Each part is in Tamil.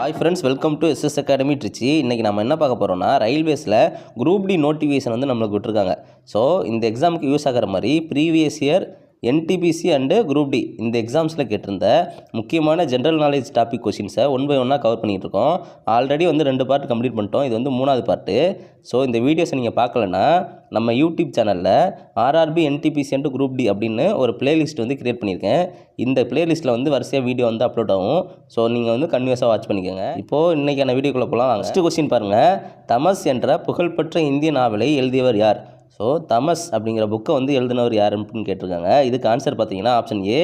Hi friends, welcome to SS academy Trichy. இன்றைக்கி நம்ம என்ன பார்க்க போகிறோம்னா, ரயில்வேஸில் குரூப் டி நோட்டிஃபிகேஷன் வந்து நம்மளுக்கு விட்டுருக்காங்க. ஸோ இந்த எக்ஸாமுக்கு யூஸ் ஆகிற மாதிரி previous year NTPC and group D இந்த எக்ஸாம்ஸில் கேட்டிருந்த முக்கியமான ஜென்ரல் நாலேஜ் டாபிக் கொஷின்ஸை ஒன் பை ஒன்னாக கவர் பண்ணிகிட்டு இருக்கோம். ஆல்ரெடி வந்து 2 பார்ட் கம்ப்ளீட் பண்ணிட்டோம். இது வந்து 3வது பார்ட்டு. ஸோ இந்த வீடியோஸை நீங்கள் பார்க்கலன்னா நம்ம யூடியூப் சேனலில் RRB NTPC and group D அப்படின்னு ஒரு பிளேலிஸ்ட் வந்து கிரியேட் பண்ணியிருக்கேன். இந்த பிளேலிஸ்ட்டில் வந்து வரிசையாக வீடியோ வந்து அப்லோட் ஆகும். ஸோ நீங்கள் வந்து கன்டினியூஸாக வாட்ச் பண்ணிக்கோங்க. இப்போது இன்றைக்கான வீடியோக்குள்ளே போகலாம். ஃபஸ்ட்டு கொஸ்டின் பாருங்கள். தமஸ் என்ற புகழ்பெற்ற இந்திய நாவலை எழுதியவர் யார்? ஸோ தமஸ் அப்படிங்கிற புக்கை வந்து எழுதினவர் யார் அப்படின்னு கேட்டிருக்காங்க. இதுக்கு ஆன்சர் பார்த்தீங்கன்னா option A,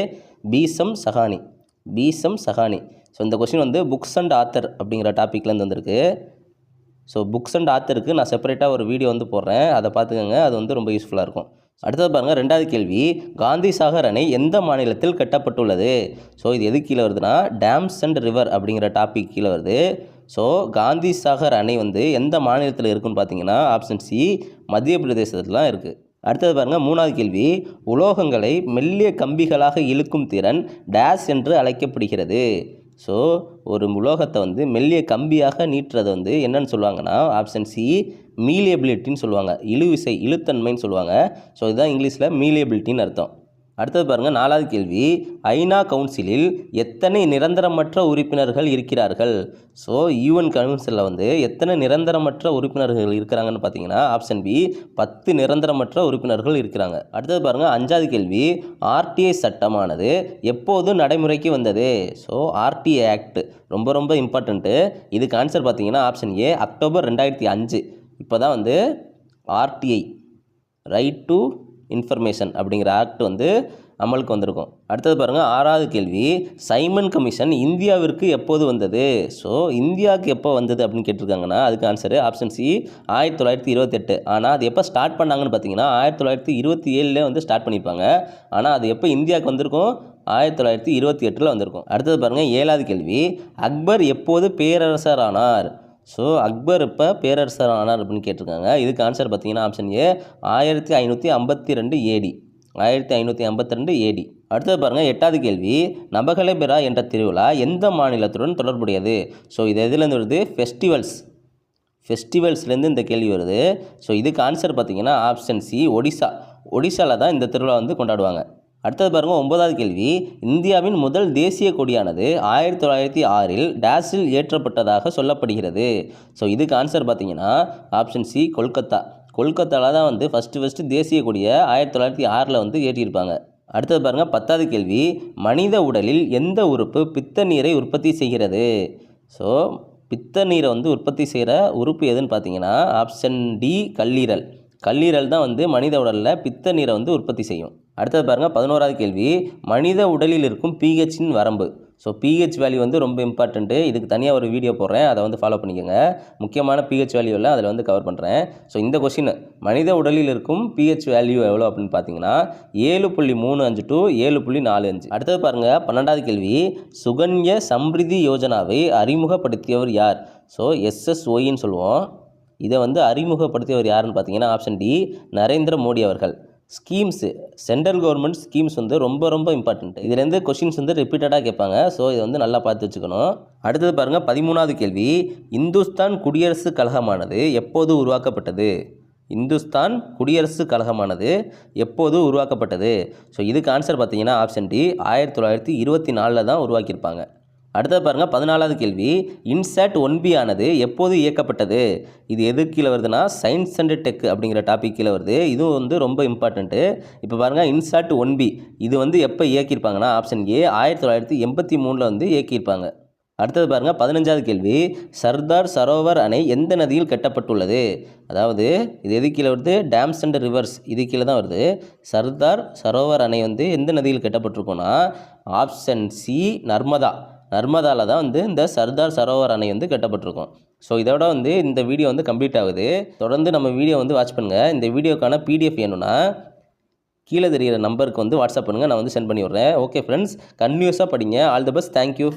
Bhisham Sahni. Bhisham Sahni. So இந்த கொஸ்டின் வந்து புக்ஸ் அண்ட் ஆத்தர் அப்படிங்கிற டாப்பிக்லேருந்து வந்திருக்கு. ஸோ புக்ஸ் அண்ட் ஆத்தருக்கு நான் செப்பரேட்டாக ஒரு வீடியோ வந்து போடுறேன், அதை பார்த்துக்கோங்க. அது வந்து ரொம்ப யூஸ்ஃபுல்லாக இருக்கும். அடுத்தது பாருங்கள், 2வது கேள்வி. காந்தி சாகர் அணை எந்த மாநிலத்தில் கட்டப்பட்டுள்ளது? ஸோ இது எது கீழே வருதுன்னா, டேம்ஸ் அண்ட் ரிவர் அப்படிங்கிற டாபிக் கீழே வருது. ஸோ காந்தி சாகர் அணை வந்து எந்த மாநிலத்தில் இருக்குன்னு பார்த்தீங்கன்னா ஆப்ஷன் சி, மத்திய பிரதேசத்தில் தான் இருக்குது. அடுத்தது பாருங்கள், 3வது கேள்வி. உலோகங்களை மெல்லிய கம்பிகளாக இழுக்கும் திறன் டேஸ் என்று அழைக்கப்படுகிறது. ஸோ ஒரு உலோகத்தை வந்து மெல்லிய கம்பியாக நீட்டுறது வந்து என்னன்னு சொல்லுவாங்கன்னா ஆப்ஷன் சி, மீலியபிலிட்டின்னு சொல்லுவாங்க. இழுவிசை, இழுத்தன்மைன்னு சொல்லுவாங்க. ஸோ இதுதான் இங்கிலீஷில் மீலியபிலிட்டின்னு அர்த்தம். அடுத்தது பாருங்கள், 4வது கேள்வி. ஐநா கவுன்சிலில் எத்தனை நிரந்தரமற்ற உறுப்பினர்கள் இருக்கிறார்கள்? ஸோ யூஎன் கவுன்சிலில் வந்து எத்தனை நிரந்தரமற்ற உறுப்பினர்கள் இருக்கிறாங்கன்னு பார்த்தீங்கன்னா ஆப்ஷன் பி, 10 நிரந்தரமற்ற உறுப்பினர்கள் இருக்கிறாங்க. அடுத்தது பாருங்கள், 5வது கேள்வி. ஆர்டிஐ சட்டமானது எப்போது நடைமுறைக்கு வந்தது? ஸோ ஆர்டிஐ ஆக்ட் ரொம்ப ரொம்ப இம்பார்ட்டண்ட்டு. இதுக்கு ஆன்சர் பார்த்தீங்கன்னா ஆப்ஷன் ஏ, அக்டோபர் 2005. இப்போ தான் வந்து ஆர்டிஐ, ரைட் டு இன்ஃபர்மேஷன் அப்படிங்கிற ஆக்ட் வந்து அமலுக்கு வந்திருக்கும். அடுத்தது பாருங்கள், 6வது கேள்வி. சைமன் கமிஷன் இந்தியாவிற்கு எப்போது வந்தது? ஸோ இந்தியாவுக்கு எப்போ வந்தது அப்படின்னு கேட்டிருக்காங்கன்னா அதுக்கு ஆன்சரு ஆப்ஷன் சி, 1928. ஆனால் அது எப்போ ஸ்டார்ட் பண்ணாங்கன்னு பார்த்தீங்கன்னா 1927 வந்து ஸ்டார்ட் பண்ணியிருப்பாங்க. ஆனால் அது எப்போ இந்தியாவுக்கு வந்திருக்கும்? 1928 வந்திருக்கும். அடுத்தது பாருங்கள், 7வது கேள்வி. அக்பர் எப்போது பேரரசர் ஆனார்? ஸோ அக்பர் இப்போ பேரரசர் ஆனார் அப்படின்னு கேட்டிருக்காங்க. இதுக்கு ஆன்சர் பார்த்தீங்கன்னா ஆப்ஷன் ஏ, 1552 ஏடி. 1552 ஏடி. அடுத்தது பாருங்கள், 8வது கேள்வி. நபகலேபரா என்ற திருவிழா எந்த மாநிலத்துடன் தொடர்புடையது? ஸோ இது எதுலேருந்து வருது? ஃபெஸ்டிவல்ஸ்லேருந்து இந்த கேள்வி வருது. ஸோ இதுக்கு ஆன்சர் பார்த்தீங்கன்னா ஆப்ஷன் சி, ஒடிசா. ஒடிசாவில் தான் இந்த திருவிழா வந்து கொண்டாடுவாங்க. அடுத்தது பாருங்கள், 9வது கேள்வி. இந்தியாவின் முதல் தேசிய கொடியானது 1906 டேஸில் ஏற்றப்பட்டதாக சொல்லப்படுகிறது. ஸோ இதுக்கு ஆன்சர் பார்த்தீங்கன்னா ஆப்ஷன் சி, கொல்கத்தா. கொல்கத்தாவில் தான் வந்து ஃபஸ்ட்டு தேசிய கொடியை 1906 வந்து ஏற்றியிருப்பாங்க. அடுத்தது பாருங்கள், 10வது கேள்வி. மனித உடலில் எந்த உறுப்பு பித்த நீரை உற்பத்தி செய்கிறது? ஸோ பித்த நீரை வந்து உற்பத்தி செய்கிற உறுப்பு எதுன்னு பார்த்தீங்கன்னா ஆப்ஷன் டி, கல்லீரல். கல்லீரல் தான் வந்து மனித உடலில் பித்த நீரை வந்து உற்பத்தி செய்யும். அடுத்தது பாருங்கள், 11வது கேள்வி. மனித உடலில் இருக்கும் பிஹெச்சின் வரம்பு. ஸோ பிஹெச் வேல்யூ வந்து ரொம்ப இம்பார்ட்டண்ட்டு. இதுக்கு தனியாக ஒரு வீடியோ போடுறேன், அதை வந்து ஃபாலோ பண்ணிக்கோங்க. முக்கியமான பிஹெச் வேல்யூ எல்லாம் அதில் வந்து கவர் பண்ணுறேன். ஸோ இந்த கொஷின், மனித உடலில் இருக்கும் பிஹெச் வேல்யூ எவ்வளோ அப்படின்னு பார்த்தீங்கன்னா 7.35 to 7.45. அடுத்தது பாருங்கள், 12வது கேள்வி. சுகன்ய சம்ரிதி யோஜனாவை அறிமுகப்படுத்தியவர் யார்? ஸோ எஸ்எஸ்ஒயின்னு சொல்லுவோம். இதை வந்து அறிமுகப்படுத்தியவர் யாருன்னு பார்த்தீங்கன்னா ஆப்ஷன் டி, நரேந்திர மோடி அவர்கள். ஸ்கீம்ஸு, சென்ட்ரல் கவர்மெண்ட் ஸ்கீம்ஸ் வந்து ரொம்ப ரொம்ப இம்பார்ட்டண்ட். இதுலேருந்து கொஷின்ஸ் வந்து ரிப்பீட்டடாக கேட்பாங்க. ஸோ இதை வந்து நல்லா பார்த்து வச்சுக்கணும். அடுத்தது பாருங்கள், 13வது கேள்வி. இந்துஸ்தான் குடியரசுக் கழகமானது எப்போது உருவாக்கப்பட்டது? இந்துஸ்தான் குடியரசுக் கழகமானது எப்போது உருவாக்கப்பட்டது? ஸோ இதுக்கு ஆன்சர் பார்த்தீங்கன்னா ஆப்ஷன் டி, 1924 தான் உருவாக்கியிருப்பாங்க. அடுத்தது பாருங்கள், 14வது கேள்வி. இன்சாட் 1B ஆனது எப்போது இயக்கப்பட்டது? இது எது கீழே வருதுன்னா சயின்ஸ் அண்ட் டெக் அப்படிங்கிற டாபிக் கீழே வருது. இதுவும் வந்து ரொம்ப இம்பார்ட்டண்ட்டு. இப்போ பாருங்கள், இன்சாட் 1B இது வந்து எப்போ இயக்கியிருப்பாங்கன்னா ஆப்ஷன் ஏ, 1983 வந்து இயக்கியிருப்பாங்க. அடுத்தது பாருங்கள், 15வது கேள்வி. சர்தார் சரோவர் அணை எந்த நதியில் கட்டப்பட்டுள்ளது? அதாவது இது எது கீழே வருது? டேம்ஸ் அண்ட் ரிவர்ஸ் இது கீழே தான் வருது. சர்தார் சரோவர் அணை வந்து எந்த நதியில் கட்டப்பட்டிருக்கோன்னா ஆப்ஷன் சி, நர்மதா. நர்மதாவில் தான் வந்து இந்த சர்தார் சரோவர் அணை வந்து கட்டப்பட்டிருக்கும். ஸோ இதோட வந்து இந்த வீடியோ வந்து கம்ப்ளீட் ஆகுது. தொடர்ந்து நம்ம வீடியோ வந்து வாட்ச் பண்ணுங்கள். இந்த வீடியோக்கான PDF வேணும்னா கீழே தெரிகிற நம்பருக்கு வந்து வாட்ஸ்அப் பண்ணுங்கள், நான் வந்து சென்ட் பண்ணி விட்றேன். ஓகே ஃப்ரெண்ட்ஸ், கன்டினியூஸாக படிங்க. All the best. தேங்க்யூ.